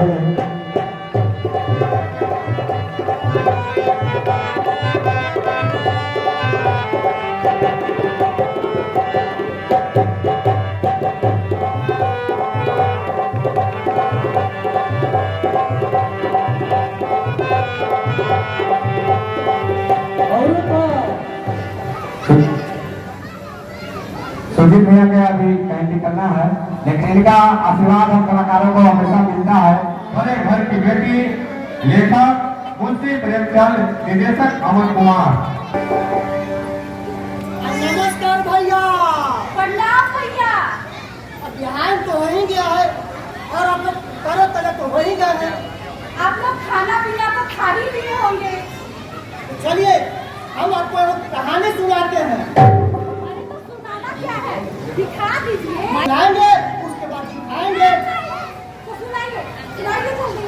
सुजीत भैया के अभी पेंटिंग करना है, लेकिन इनका आशीर्वाद हम कलाकारों को हमेशा मिलता है। बड़े घर की बेटी, लेखक मुंशी प्रेमचंद, निर्देशक अमन कुमार। नमस्कार भैया। प्रणाम भैया। अब बिहान तो हो ही गया है और अब करो तले तो हो ही गया है। आप लोग खाना पीना तो खा ही लिए होंगे। तो चलिए हम आपको कहानी सुनाते हैं। अरे तो सुनाना क्या है, दिखा दीजिए। सुनाएंगे उसके बाद दिखाएंगे। तो सुनाइए, सुनाइए जल्दी।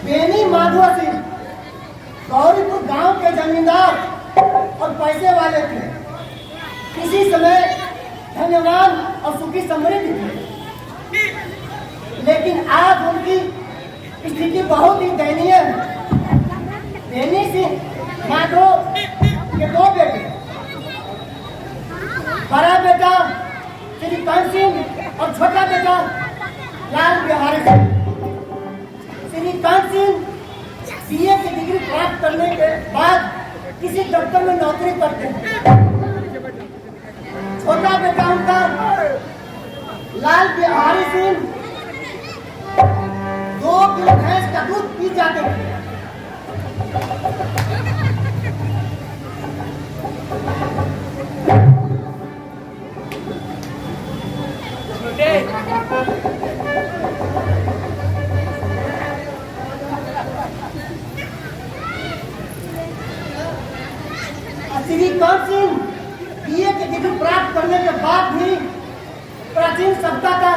बेनी माधव सिंह गौरीपुर गांव के जमींदार और पैसे वाले थे। किसी समय धन्यवान और सुखी समृद्धि थे, लेकिन आज उनकी स्थिति बहुत ही दयनीय है। बेनी सिंह माधव के दो बेटे, बड़ा बेटा श्रीकांत सिंह और छोटा बेटा लाल बिहारी सिंह। श्रीकांत सिंह बीए की डिग्री प्राप्त करने के बाद किसी दफ्तर में नौकरी करते हैं। छोटा बेटा उनका लाल बिहारी सिंह 2 किलो भैंस का दूध पी जाते थे। श्रीकांत सिंह बीए की डिग्री प्राप्त करने के बाद भी प्राचीन सभ्यता का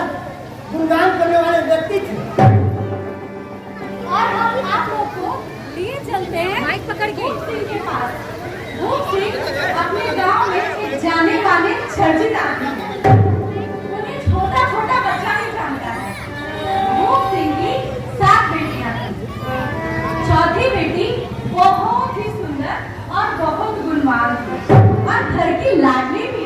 गुणगान करने वाले व्यक्ति थे। और हम आप लोग को लिए चलते हैं माइक पकड़ के सिंह के पास। वो सिंह अपने गांव में एक जाने माने चर्चित आदमी है। उन्हें छोटा छोटा बच्चा भी जानता है। वो सिंह की 7 बेटियां थी। चौथी बेटी बहुत ही सुंदर और बहुत गुणवान थी और घर की लाडली भी थी।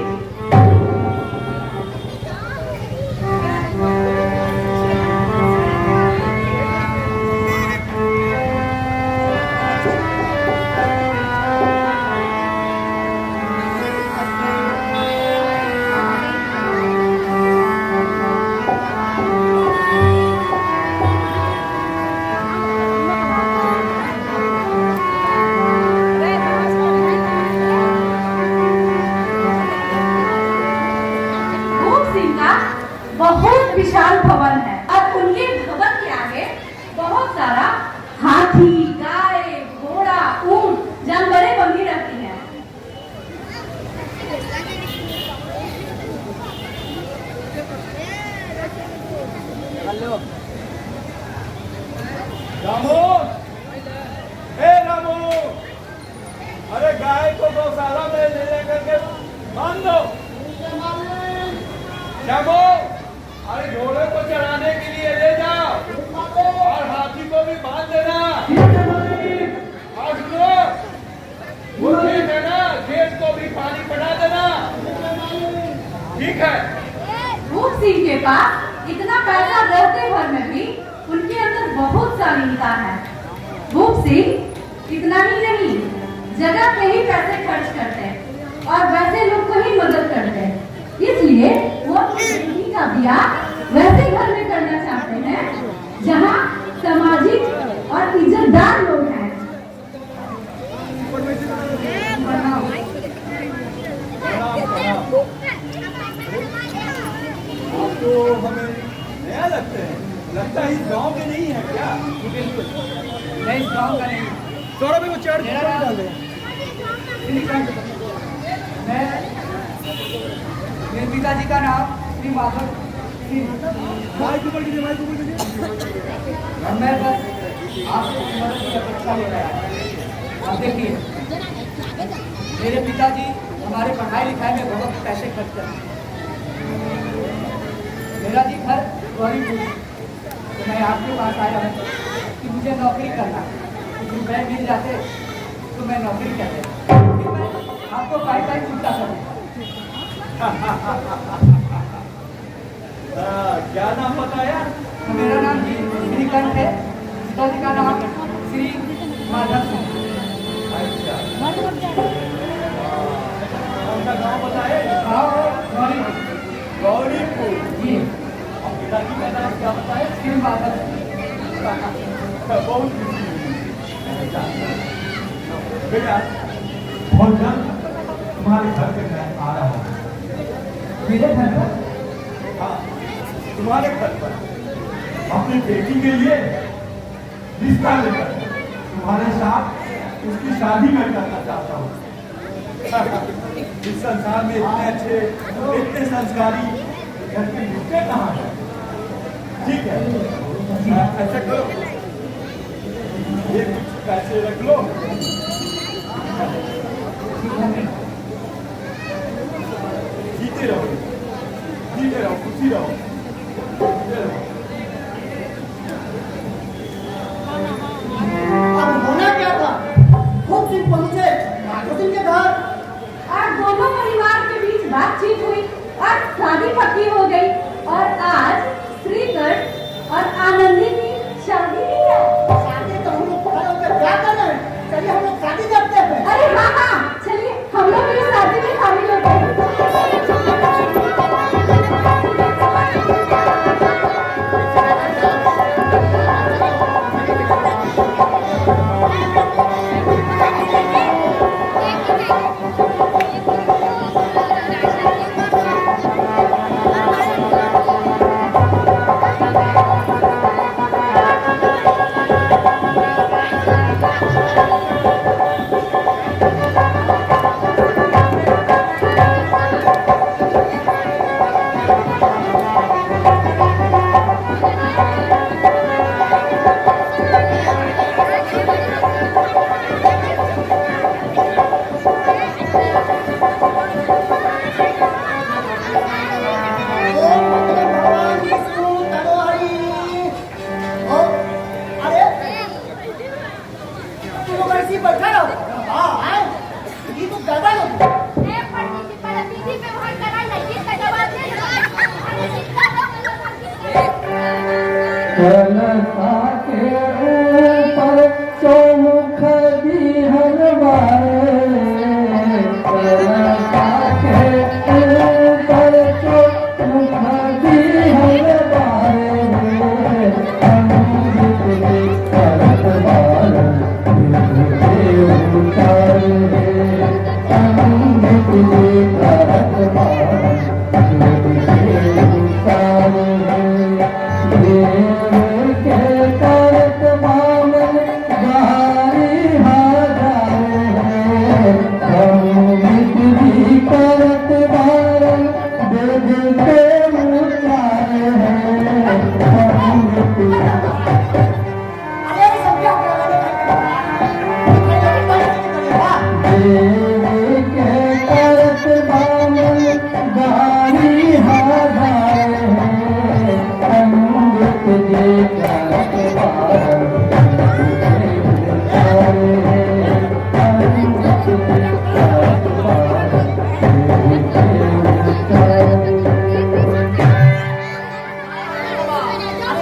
बहुत विशाल भवन है और उनके भवन के आगे बहुत सारा हाथी, गाय, घोड़ा, ऊंट, जानवरें बंधी रहती हैं। रामू, रामू, अरे गाय को गौशाला में ले लेकर के बांध दो। श्यामो, अरे घोड़े को चढ़ाने के लिए ले जाओ और हाथी को भी बांध देना। और सुनो, वो ठीक है ना, खेत को भी पानी पटा देना। ठीक है। रूप सिंह के पास इतना पैसा रहते भर में भी उनके अंदर बहुत सा नीता है। रूप सिंह इतना ही नहीं, जगह पे ही पैसे खर्च करते और वैसे लोग को ही मदद करते। इसलिए वो अपनी बेटी का ब्याह वैसे घर में करना चाहते हैं जहां सामाजिक और इज्जतदार लोग हैं। आप तो हमें नया लगते हैं, लगता है इस गांव के नहीं है क्या? बिल्कुल, मैं इस गांव का नहीं। सौरभ को चढ़ डाल दे। मेरे पिताजी का नाम श्री माधव सिंह। मैं बस आपकी मदद की अपेक्षा ले रहा हूँ। आप देखिए, मेरे पिताजी हमारे पढ़ाई लिखाई में बहुत पैसे खर्च करते हैं। मेरा जी घर गौरीपुर मैं आपके पास आया हूँ कि मुझे नौकरी करना है। कुछ रुपए मिल जाते तो मैं नौकरी कर लेता, फिर मैं आपको पाई पाई चुकता करूँ। क्या नाम बताया? मेरा नाम जी श्रीकांत है, पिताजी का नाम श्री माधव सिंह। अच्छा, उनका गाँव बताए? गाँव गौरी गौरीपुर। जी। और पिताजी का नाम क्या बताए? श्री माधव सिंह। बहुत खुशी हुई। बेटा बहुत जल्द तुम्हारे घर पे मैं आ रहा हूँ। मेरे घर पर हाँ, तुम्हारे घर पर अपनी बेटी के लिए रिश्ता लेकर तुम्हारे साथ उसकी शादी मैं करना चाहता हूँ। इस संसार में इतने अच्छे, इतने संस्कारी घर के मिलते कहाँ हैं? ठीक है, ऐसा करो, ये कुछ पैसे रख लो। जीते रहो, जीते रहो, खुशी रहो, जीते रहो। अब होना क्या था? खूब सिंह पहुंचे माधो सिंह के घर। और दोनों परिवार के बीच बातचीत हुई और शादी पक्की हो गई और आज श्रीकंठ और आनंदी की शादी भी है। शादी तो हम लोग कर होकर क्या कर रहे हैं? चलिए हम लोग शादी करते हैं। अरे हाँ हाँ, चलिए हम लोग भी शादी में शामिल होते हैं। कलसा के ऊपर चौमुख बिहरवाए, कलसा के ऊपर चौमुख बिहरवाए, अमृत करत बारन बिरहे उतारे, अमृत करत बारन बिरहे उतारे। देव के करत बामन गारी हजारे, अमृत भी करत बारन वेद के उतारे, अमृत अरे सब क्या कर रहे हैं? देव के करत बामन गारी हजारे, अमृत जे करत बारन अरे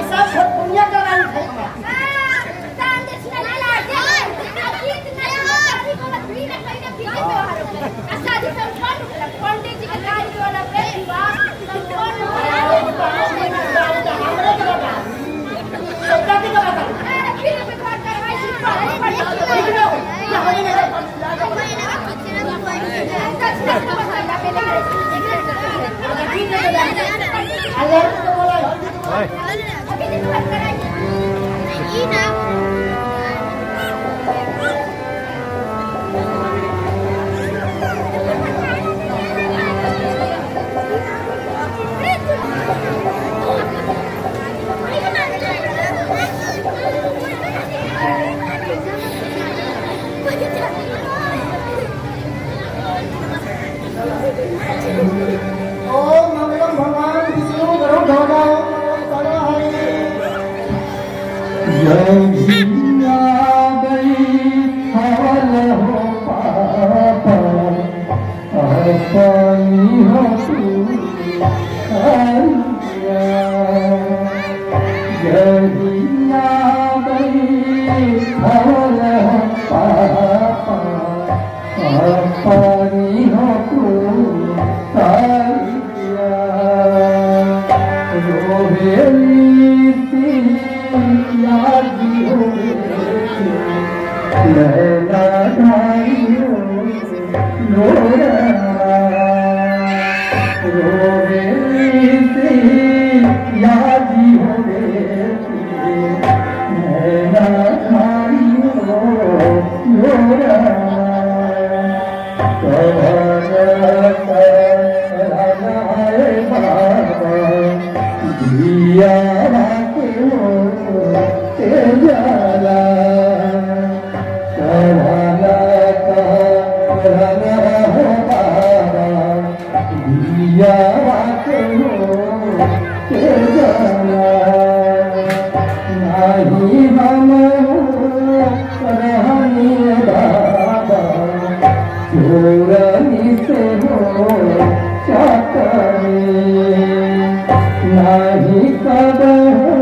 सब बहुत पुण्य का गाड़ी है। ओम मंगलम भगवान विष्णु गरुड़ ध्वजा ओम करो हरि। जहिया गई हवल हो पापा अपनी हो तू हरिया जहिया गई हवल हो पापा अपनी हो तू हरिया रोहेली सिया जी हो लैला ढाइयो लोरा रोहेली सिया जी हो लैला ढाइयो लोरा दिया के हो तेजाला कराला कराला हो बाबा दिया के हो तेजाला नहीं हम रहनी बाबा चोरनी से हो चाकरी नहीं कब हो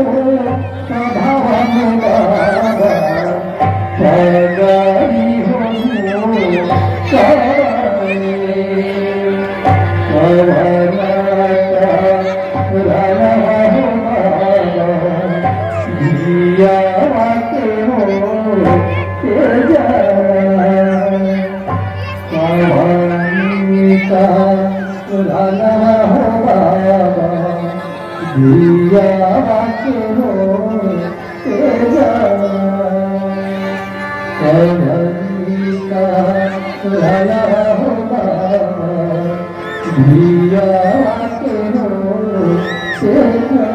सभावन बाबा जगारी हो चाकरी राला हो बाबा दिया के हो तेजा का राला हो बाबा दिया के हो तेजा का राला हो बाबा दिया के हो तेजा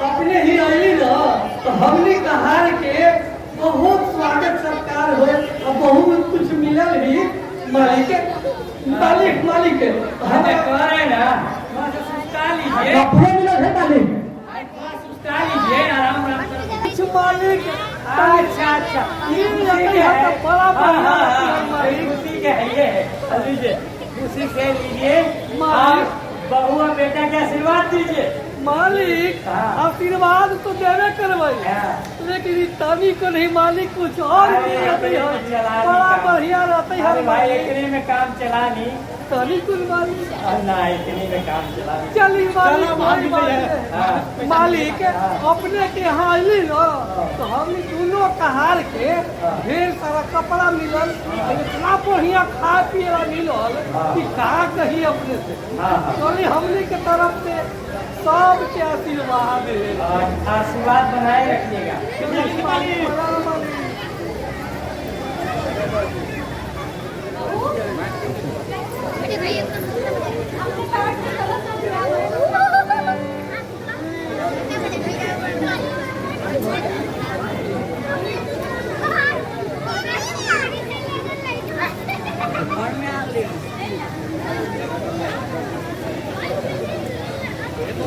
अपने ही आई ना तो हमने कहार के बहुत स्वागत सत्कार हो और बहुत कुछ मिलल भी मालिक मालिक हमें कह रहे ना सुस्ता लीजिए कपड़े मिला है मालिक सुस्ता लीजिए आराम कुछ मालिक अच्छा ये बड़ा खुशी के है ये लीजिए खुशी से लीजिए मालिक बहू और बेटा के आशीर्वाद दीजिए मालिक आशीर्वाद तो देवे करवाई लेकिन तभी को नहीं मालिक कुछ और भी रहते है बड़ा बढ़िया रहते है भाई इतने में काम चलानी तभी कुछ मालिक ना इतने में काम चलानी चलिए मालिक अपने के यहाँ अली न तो हम दोनों कहार के ढेर सारा कपड़ा मिलल इतना बढ़िया खा पिए मिलल कि कहा कही अपने से चलिए हमने के तरफ से सबके आशीर्वाद आशीर्वाद बनाए रखिएगा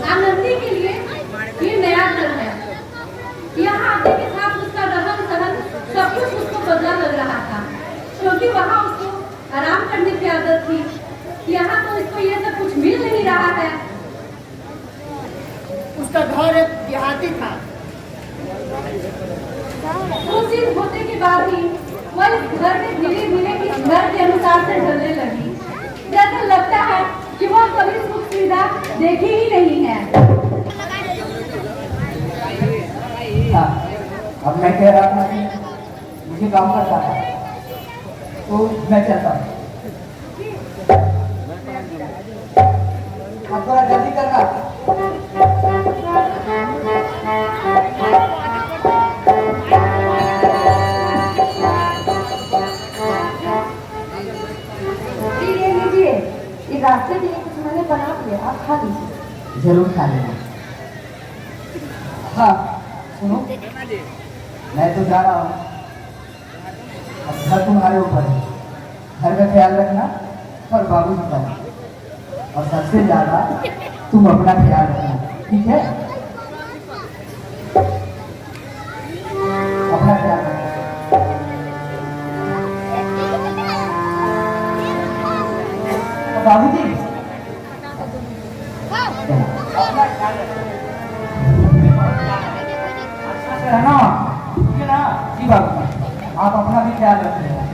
आनंदी के लिए ये नया घर है। यहाँ आने के साथ उसका रहन सहन सब कुछ उसको बदला लग रहा था, क्योंकि वहाँ उसको आराम करने की आदत थी। यहाँ तो इसको ये सब कुछ मिल नहीं रहा है। उसका घर एक देहाती था। वो चीज होने के बाद ही वह इस घर में धीरे धीरे इस घर के अनुसार से ढलने लगी। जैसा लगता है कि वह कभी सुख सुविधा देखी ही नहीं है। अब मैं कह रहा था कि मुझे काम करता था तो मैं चलता हूँ। आप थोड़ा जल्दी करना। ये लीजिए, ये रास्ते के लिए कुछ मैंने बना दिया, आप खा लीजिए। जरूर खा लेना। हाँ सुनो, मैं तो जा रहा हूँ, अब घर तुम्हारे ऊपर है। घर का ख्याल रखना और बाबूजी का, और सबसे ज्यादा तुम अपना ख्याल रखना, ठीक है? अपना ख्याल रखना। बाबूजी अपना ख्याल रखना। अच्छा से रहना, ठीक है ना? जी बाबूजी, आप अपना भी ख्याल रखिएगा।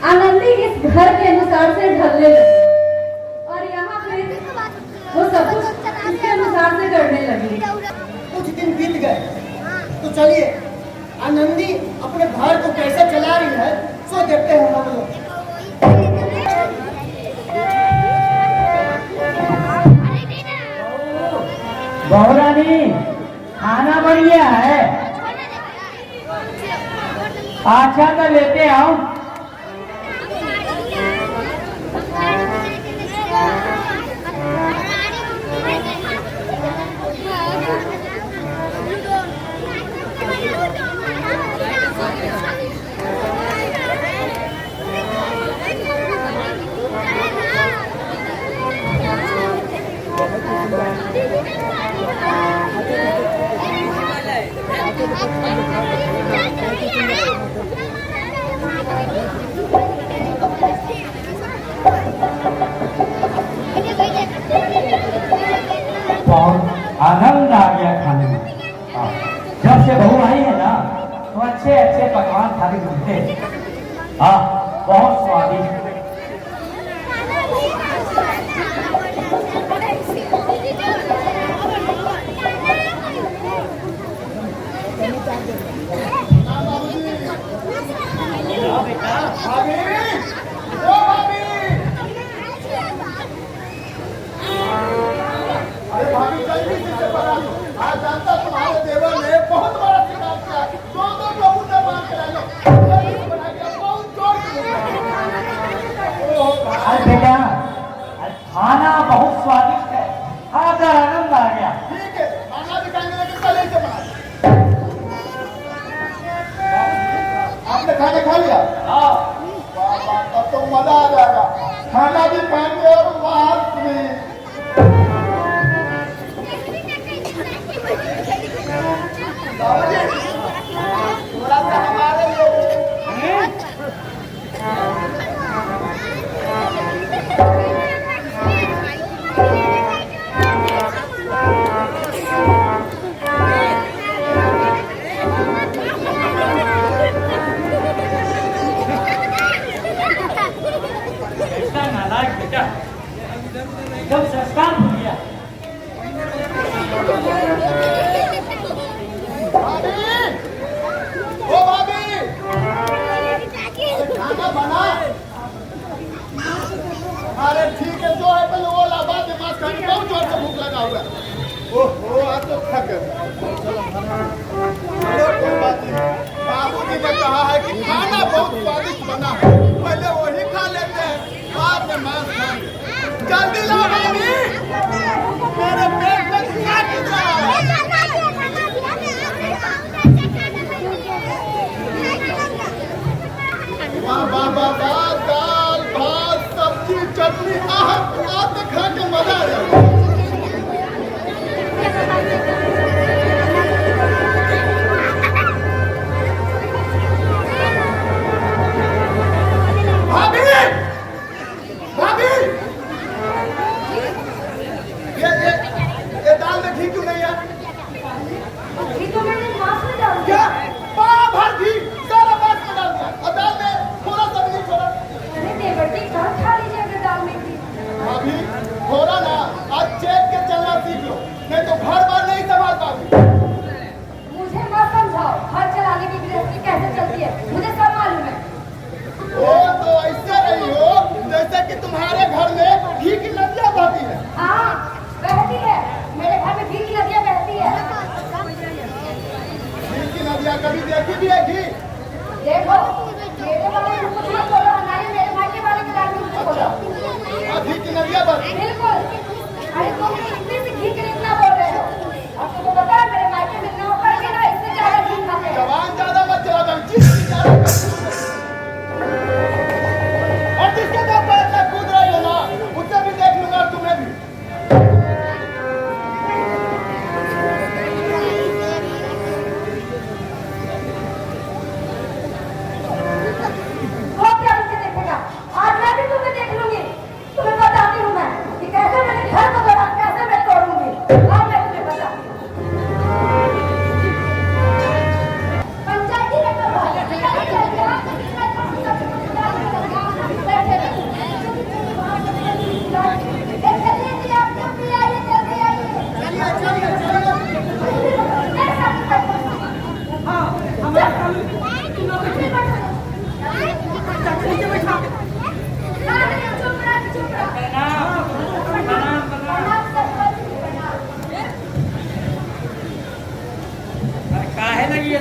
आनंदी इस घर के अनुसार से ढलने लगी और यहाँ पे वो सब कुछ इसके अनुसार से करने लगी। कुछ दिन बीत गए तो चलिए आनंदी अपने घर को कैसे चला रही है सो देखते हैं हम लोग। बहुरानी खाना बढ़िया है, अच्छा तो लेते आओ। बहुत आनंद आ गया खाने में। जब से बहू आई है ना तो अच्छे अच्छे पकवान खाने मिलते हैं। हाँ बहुत स्वादिष्ट। अरे भाभी जल्दी से बना लो। आज जानता तुम्हारे देवर ने बहुत बड़ा शिकार किया। दो कबूतर मार के ला लो। जल्दी से बना के बहुत जोर से। अरे बेटा खाना बहुत स्वादिष्ट है, खाकर आनंद आ गया। ठीक है खाना भी खाएंगे लेकिन पहले से बना लो। आपने खाना खा लिया? हाँ वाह वाह तब तो मजा आ जाएगा। खाना भी खाएंगे और मांस भी। थोड़ा सा हमारे लिए ऐसा नालायक बेटा एकदम संस्कार भूल गया। ओ भाभी खाना बना। अरे ठीक है जो है पहले वो ला, बाद में मांस खाने बहुत जोर से भूख लगा हुआ है। ओहो आज तो थक गए। चलो कोई बात नहीं। बाबूजी ने कहा है कि खाना बहुत स्वादिष्ट बना है, पहले वही खा लेते हैं बाद में मांस खाएंगे। जल्दी ला भाभी, मेरे पेट में लग रहा है। वाह वाह वाह वाह, दाल भात सब्जी चटनी आह खा के मजा आ जाए। भाभी भाभी ये दाल में घी क्यों नहीं है? ये तो मैंने मांस में डाल दिया। क्या पाव भर घी सारा मांस में डाल दिया और दाल में थोड़ा सा भी नहीं छोड़ा? अरे देवर जी कहाँ खा लीजिए अगर दाल में थी। भाभी थोड़ा ना, आज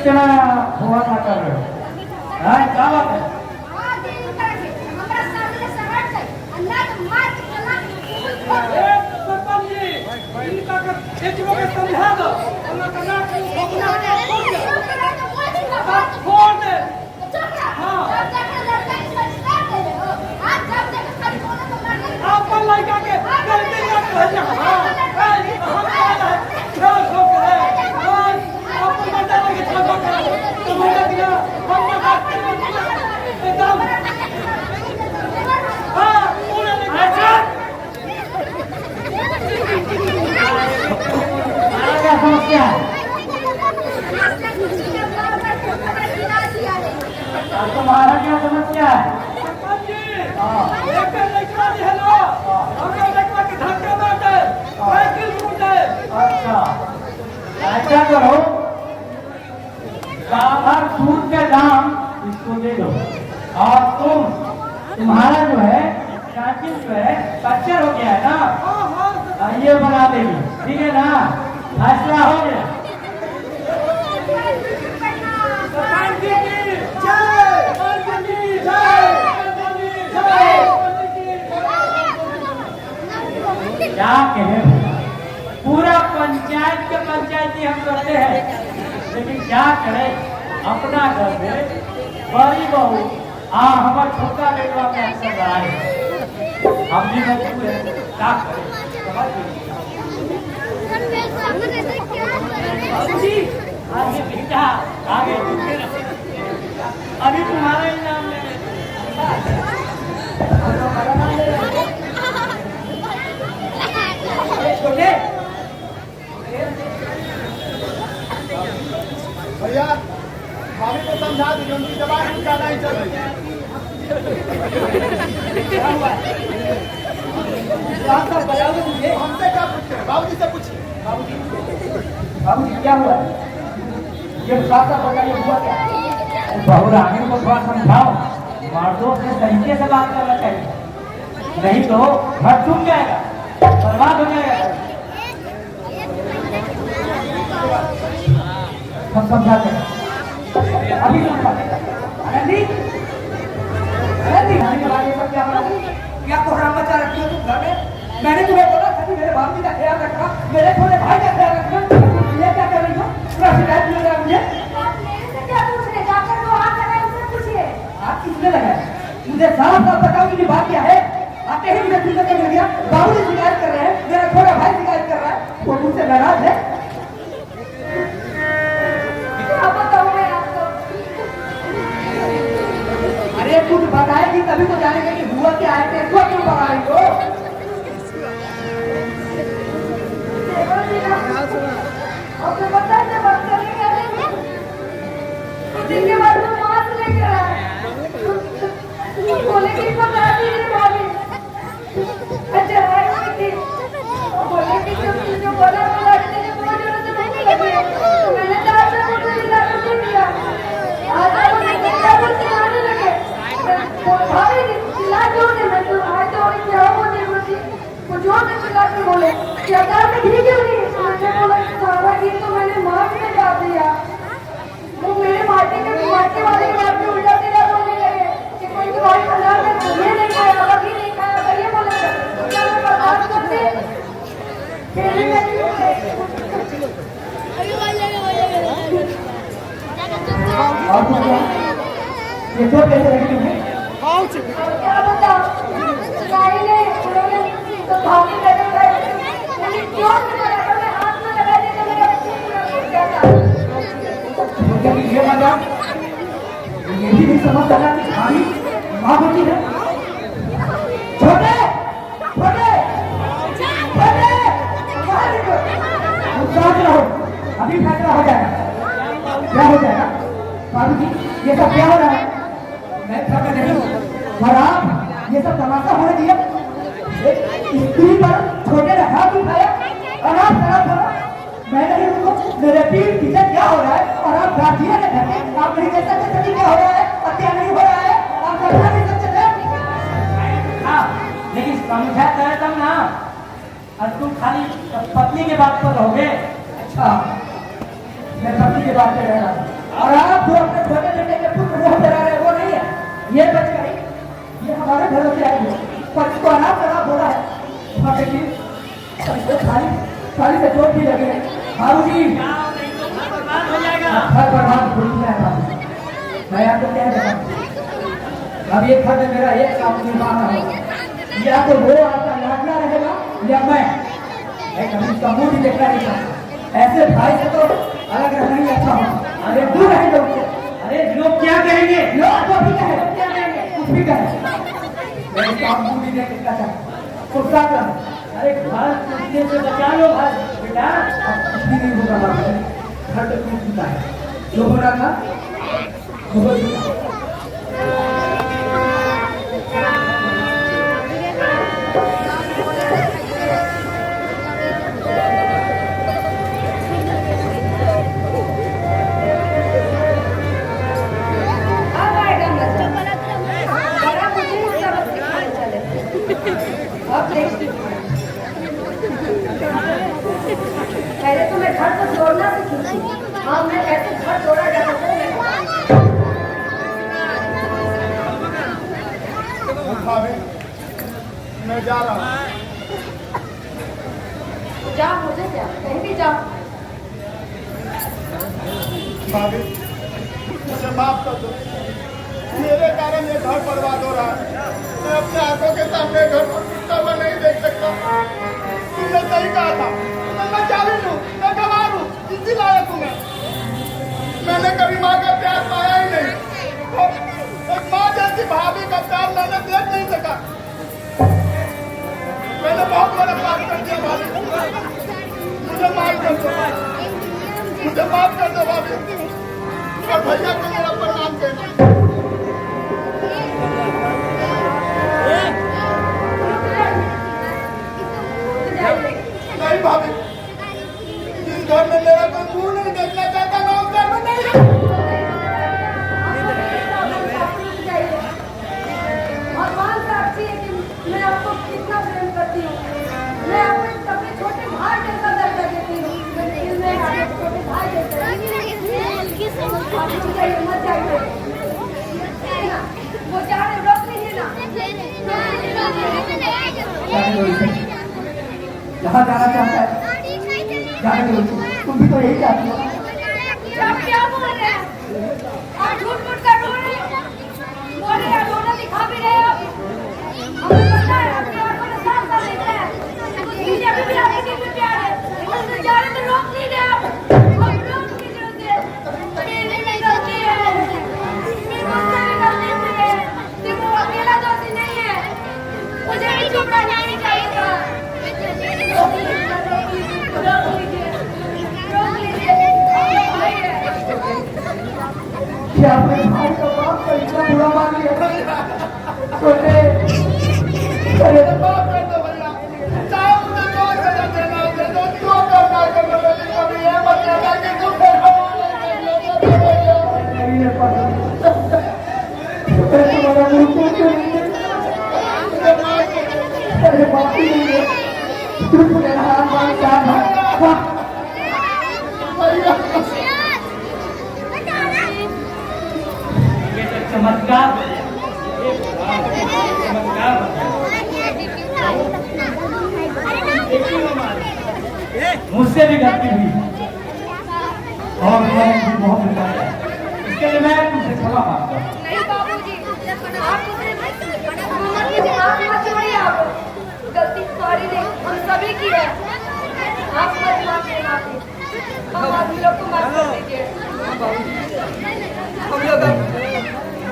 इतना हुआ ना कर रहे हो? हाँ, क्या बात है? समझा दो आपका लड़का के समस्या तुम्हारा क्या समस्या है? अच्छा, ऐसा करो, बाहर दूध का दाम इसको दे दो और तुम्हारा जो है साइकिल जो है पंचर हो गया है ना, ये बना देगी, ठीक है ना? फैसला हो गया। क्या कहे, पूरा पंचायत के पंचायती हम करते हैं, लेकिन क्या करें, अपना घर में बड़ी बहू हमारे छोटा बेटवा में अक्सर आए, हम भी मजबूर है, क्या करें? आगे बेटा, आगे अभी तुम्हारा ही नाम ले भैया भाभी को समझा दीजिए, उनकी दवाई ज्यादा नहीं चल रही है। हमसे क्या पूछते हैं? बाबूजी से पूछिए। बाबूजी क्या हुआ? ये साथ बताइए हुआ क्या? बहू रानी को थोड़ा समझाओ, मर्दों से तरीके से बात करना चाहिए, नहीं तो घर टूट जाएगा, बर्बाद हो जाएगा। हम समझाते हैं, अभी समझाते हैं। क्या कोहराम मचा रखी हो तुम घर में? मैंने तुम्हें बोला था कि मेरे भाभी का ख्याल रखना, मेरे छोटे भाई का ख्याल रखना, ये क्या कर रही हो? पूरा शिकायत मिल रहा है मुझे। आप किसने लगाया? मुझे साफ साफ बताओ कि बात क्या है? आते ही मुझे फिर मिल गया, बाबू जी शिकायत कर रहे हैं, मेरा छोटा भाई शिकायत कर रहा है, वो मुझसे नाराज है। अरे कुछ बताएगी तभी तो जानेंगे कि हुआ क्या है, क्यों बता रही हो? बोले कि पता नहीं भाभी, अच्छा है बोले कि जो बोला वो लड़के ने बहुत जोर से बोल दिया, तो मैंने दाल से मुझे दिला कर दिया। आज वो क्या बोलते आने लगे, तो भाभी चिल्ला क्यों नहीं? मैं तो आज तो क्या बोलने बोली, वो जोर से चिल्ला के बोले क्या दाल में घी क्यों नहीं? मैंने बोला सारा घी तो मैंने मार्च में डाल दिया। वो मेरे माटी वाले बात में उल्टा सीधा बोलने लगे कि कोई दवाई खा मैं ये नहीं खाया, अभी नहीं खाया, तो ये बोले क्या मैं बर्दाश्त करते फिर भी मैं क्यों और कुछ क्या? ये तो कैसे लगी तुम्हें? क्या बताओ, गाड़ी ने उन्होंने तो भाभी लगे गए, मैंने क्यों मैं हाथ में लगा दिया, मेरा बच्चे पूरा टूट गया था। ये मतलब ये भी नहीं समझ लगा कि भाभी माँ होती है। छोटे छोटे छोटे शांत रहो, अभी फैसला हो जाएगा। क्या हो जाएगा? बाबू जी ये सब क्या हो रहा है? मैं थका नहीं हूँ और आप ये सब तमाशा होने दिया। स्त्री पर छोटे ने हाथ उठाया और आप खराब करो। मैं नहीं उनको मेरे पीठ पीछे क्या हो रहा है और आप गार्जियन है घर में, आप नहीं कह सकते सभी क्या हो रहा है, हत्या नहीं हो रहा है, आप समझा नहीं सकते थे। हाँ लेकिन समझा करे तब ना, और तुम खाली पत्नी के बात पर रहोगे। अच्छा मैं पत्नी के बात पे रह रहा हूँ। और आप जो अपने छोटे बेटे के पुत्र मुंह पे रह रहे वो नहीं है, ये बच्चा है, ये हमारे घरों से आई है, पर इसको अनाथ लगा बोला है। हाँ देखिए थाली से चोट भी लगी है। बाबू जी बर्बाद हो जाएगा। घर बर्बाद भूल है बाबू। मैं आपको क्या बताऊं, अब ये घर में मेरा एक काम निर्माण है, या तो वो आपका लाडला रहेगा या मैं कभी इसका मुंह भी देखना नहीं चाहता। ऐसे भाई से तो अलग रहना ही अच्छा हो। अरे दूर रहेंगे उससे। अरे लोग क्या कहेंगे? लोग तो भी कहे, क्या कहेंगे, कुछ भी कहे, मैं इसका मुंह भी देख सकता चाहता। गुस्सा कर, अरे घर टूटने से बचा लो भाई बेटा। अब कुछ भी नहीं होगा बाबू, घर तो टूट चुका है, जो हो रहा था वो हो चुका। पहले तो मैं घर को जोड़ना सीखी थी, हाँ मैं कैसे घर जोड़ा जाता मैं जा रहा हूँ। जा, मुझे क्या, कहीं भी जाओ। भाभी मुझे माफ कर दो, मेरे कारण ये घर बर्बाद हो रहा है। मैं अपने आंखों के सामने घर को टूटता हुआ नहीं देख सकता। तुमने सही कहा था, मैं जालिम हूँ, मैं गंवार हूँ, इसी लायक हूँ मैं। मैंने कभी माँ का प्यार पाया ही नहीं, और एक माँ जैसी भाभी का प्यार मैंने देख नहीं सका। मैंने बहुत बड़ा पाप कर दिया भाभी, मुझे माफ कर दो, मुझे माफ कर दो भाभी, और भैया को मेरा प्रणाम कहना। नहीं भाभी, इस घर में मेरा कोई मुंह नहीं देखना चाहता, मैं उस घर में नहीं। भगवान साक्षी है कि मैं आपको कितना प्रेम करती हूँ। मैं अपने छोटे भाई जैसा दर्जा देती हूँ, लेकिन मैं आपके छोटे भाई जैसा मत जाइए। वो जा रहे, रोक लीजिए ना। जहाँ जाना चाहता है जाने दो, तुम भी तो यही चाहती हो। आप क्या बोल रहे हैं? आप झूठ मूठ कर बोल रहे हैं, बोल रहे हैं, दोनों दिखा भी रहे हो। हमें पता है आपके और को साफ साफ दिख रहा है, मुझे अभी भी आपके दिल में प्यार है, लेकिन तो जा रहे तो रोक नहीं रहे आप। अब रोक कीजिए उसे, मेरी भी गलती है, मेरी मुझसे भी गलती हुई है, लेकिन वो अकेला दोषी नहीं है, मुझे भी चुप रहना नहीं चाहिए था। रोक लीजिए, रोक लीजिए, भाई है। कि अपने भाई का बाप का इतना बुरा मान लिया। छोटे अरे माफ कर दो भैया, चाहे मुझे जो सजा देना है दे दो, जो करना है कर लो, लेकिन कभी ये मत कहना कि तुम नहीं है पता। तुम्हारा मुंह क्यों नहीं है? अरे माफी नहीं है, चुप रहना हमारे साथ। ये तो चमत्कार चमत्कार मुझसे भी गलती हुई और मैं भी बहुत विचार है, इसके लिए मैं तुमसे क्षमा मांगता हूँ। नहीं बाबूजी, आप मत छोड़िए, आप गलती तुम्हारी नहीं, हम सभी की है। आप मत माफी माफी, हम आदमी लोग को माफ कर दीजिए। हम लोग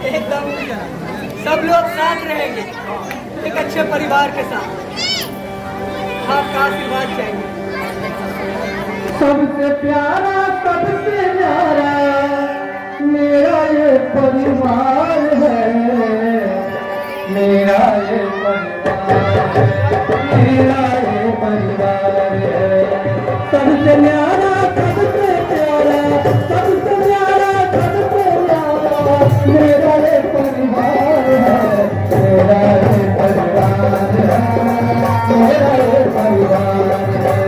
एकदम सब लोग साथ रहेंगे, एक अच्छे परिवार के साथ। आपका आशीर्वाद चाहिए। सबसे प्यारा मेरा ये परिवार है, मेरा ये परिवार है, मेरा ये परिवार है। सबसे न्यारा सबसे प्यारा, सबसे न्यारा सबसे प्यारा, मेरा ये परिवार है, मेरा ये परिवार है, मेरा ये परिवार है,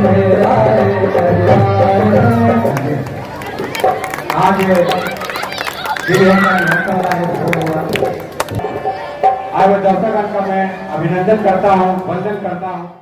मेरा ये परिवार है। आज आज दर्शक का मैं अभिनंदन करता हूँ, वंदन करता हूँ।